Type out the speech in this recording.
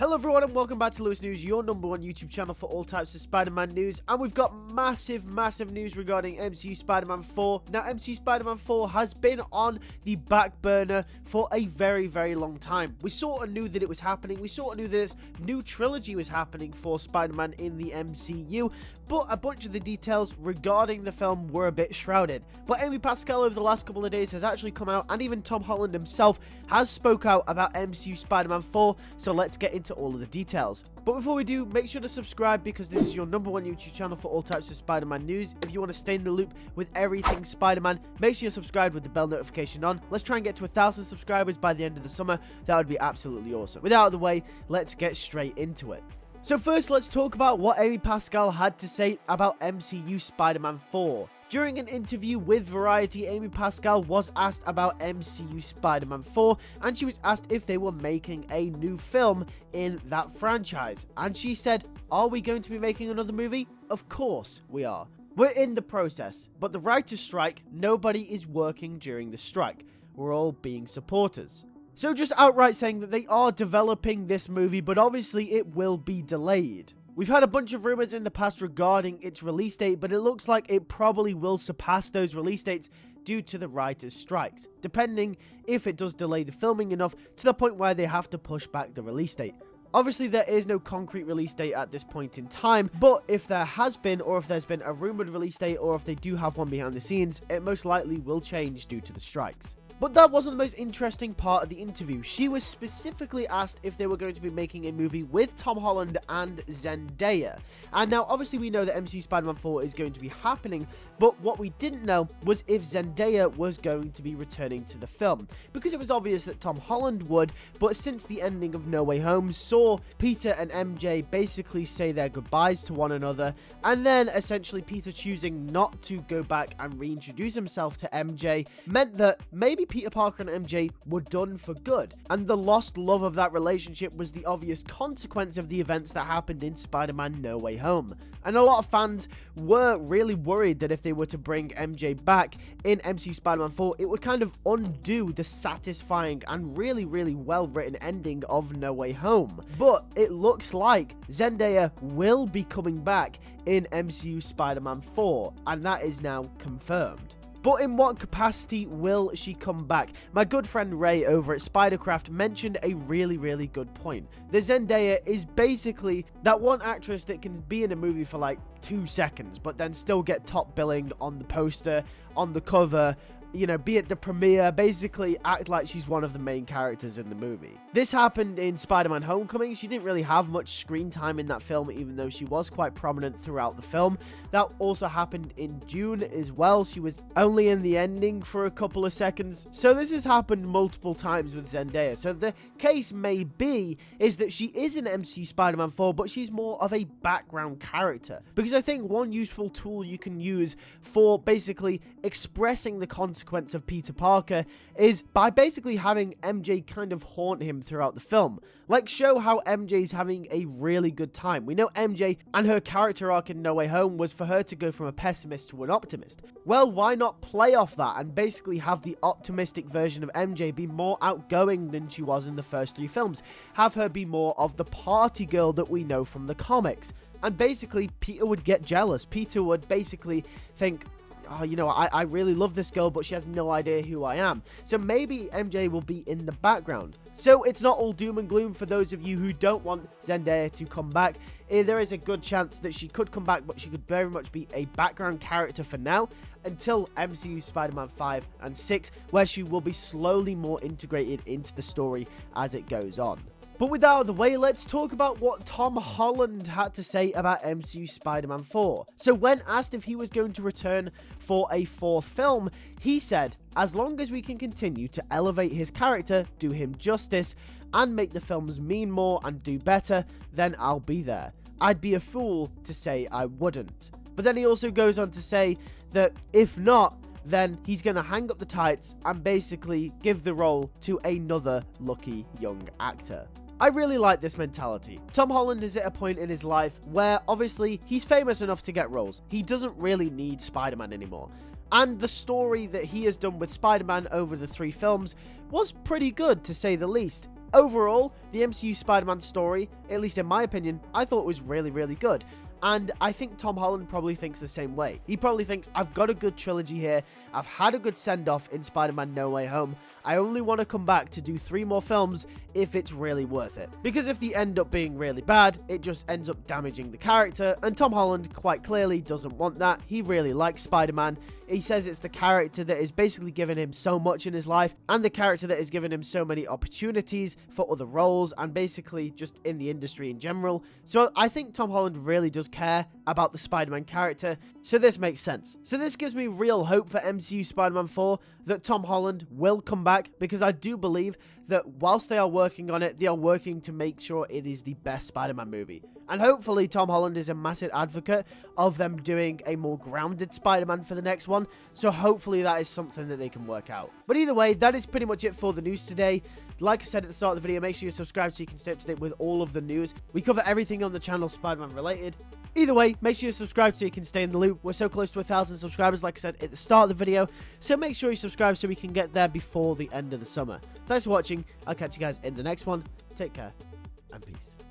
Hello everyone and welcome back to LewisNews, your number one YouTube channel for all types of Spider-Man news. And we've got massive news regarding MCU Spider-Man 4. Now, MCU Spider-Man 4 has been on the back burner for a very long time. We sort of knew that it was happening. We sort of knew that this new trilogy was happening for Spider-Man in the MCU. But a bunch of the details regarding the film were a bit shrouded. But Amy Pascal over the last couple of days has actually come out, and even Tom Holland himself has spoke out about MCU Spider-Man 4. So let's get into all of the details. But before we do, make sure to subscribe because this is your number one YouTube channel for all types of Spider-Man news. If you want to stay in the loop with everything Spider-Man, make sure you're subscribed with the bell notification on. Let's try and get to 1,000 subscribers by the end of the summer. That would be absolutely awesome. With that out of the way, let's get straight into it. So first, let's talk about what Amy Pascal had to say about MCU Spider-Man 4. During an interview with Variety, Amy Pascal was asked about MCU Spider-Man 4, and she was asked if they were making a new film in that franchise. And she said, "Are we going to be making another movie? Of course we are. We're in the process, but the writer's strike, nobody is working during the strike. We're all being supporters." So just outright saying that they are developing this movie, but obviously it will be delayed. We've had a bunch of rumors in the past regarding its release date, but it looks like it probably will surpass those release dates due to the writers' strikes, depending if it does delay the filming enough to the point where they have to push back the release date. Obviously, there is no concrete release date at this point in time, but if there has been, or if there's been a rumored release date, or if they do have one behind the scenes, it most likely will change due to the strikes. But that wasn't the most interesting part of the interview. She was specifically asked if they were going to be making a movie with Tom Holland and Zendaya. And now, obviously, we know that MCU Spider-Man 4 is going to be happening, but what we didn't know was if Zendaya was going to be returning to the film. Because it was obvious that Tom Holland would, but since the ending of No Way Home saw Peter and MJ basically say their goodbyes to one another, and then essentially Peter choosing not to go back and reintroduce himself to MJ, meant that maybe Peter Parker and MJ were done for good, and the lost love of that relationship was the obvious consequence of the events that happened in Spider-Man No Way Home. And a lot of fans were really worried that if they were to bring MJ back in MCU Spider-Man 4, it would kind of undo the satisfying and really well written ending of No Way Home. But it looks like Zendaya will be coming back in MCU Spider-Man 4, and that is now confirmed. But in what capacity will she come back? My good friend Ray over at Spidercraft mentioned a really good point. The Zendaya is basically that one actress that can be in a movie for like 2 seconds, but then still get top billing on the poster, on the cover, you know, be at the premiere, basically act like she's one of the main characters in the movie. This happened in Spider-Man Homecoming. She didn't really have much screen time in that film, even though she was quite prominent throughout the film. That also happened in Dune as well. She was only in the ending for a couple of seconds. So this has happened multiple times with Zendaya. So the case may be is that she is in MCU Spider-Man 4, but she's more of a background character. Because I think one useful tool you can use for basically expressing the consequence of Peter Parker is by basically having MJ kind of haunt him throughout the film. Like, show how MJ's having a really good time. We know MJ and her character arc in No Way Home was for her to go from a pessimist to an optimist. Well, why not play off that and basically have the optimistic version of MJ be more outgoing than she was in the first 3 films? Have her be more of the party girl that we know from the comics. And basically, Peter would get jealous. Peter would basically think, oh, you know, I really love this girl, but she has no idea who I am. So maybe MJ will be in the background. So it's not all doom and gloom for those of you who don't want Zendaya to come back. There is a good chance that she could come back, but she could very much be a background character for now, until MCU Spider-Man 5 and 6, where she will be slowly more integrated into the story as it goes on. But with that out of the way, let's talk about what Tom Holland had to say about MCU Spider-Man 4. So when asked if he was going to return for a 4th film, he said, "As long as we can continue to elevate his character, do him justice, and make the films mean more and do better, then I'll be there. I'd be a fool to say I wouldn't." But then he also goes on to say that if not, then he's going to hang up the tights and basically give the role to another lucky young actor. I really like this mentality. Tom Holland is at a point in his life where obviously he's famous enough to get roles. He doesn't really need Spider-Man anymore. And the story that he has done with Spider-Man over the 3 films was pretty good, to say the least. overall, the MCU Spider-Man story, at least in my opinion, I thought was really, really good. And I think Tom Holland probably thinks the same way. He probably thinks, I've got a good trilogy here. I've had a good send-off in Spider-Man No Way Home. I only want to come back to do 3 more films if it's really worth it. Because if they end up being really bad, it just ends up damaging the character. And Tom Holland quite clearly doesn't want that. He really likes Spider-Man. He says it's the character that has basically given him so much in his life, and the character that has given him so many opportunities for other roles, and basically just in the industry in general. So I think Tom Holland really does care about the Spider-Man character, so this makes sense. So this gives me real hope for MCU Spider-Man 4 that Tom Holland will come back, because I do believe that whilst they are working on it, they are working to make sure it is the best Spider-Man movie. And hopefully Tom Holland is a massive advocate of them doing a more grounded Spider-Man for the next one, so hopefully that is something that they can work out. But either way, that is pretty much it for the news today. Like I said at the start of the video, make sure you subscribe so you can stay up to date with all of the news. We cover everything on the channel Spider-Man related. Either way, make sure you subscribe so you can stay in the loop. We're so close to 1,000 subscribers, like I said at the start of the video, so make sure you subscribe so we can get there before the end of the summer. Thanks for watching. I'll catch you guys in the next one. Take care, and peace.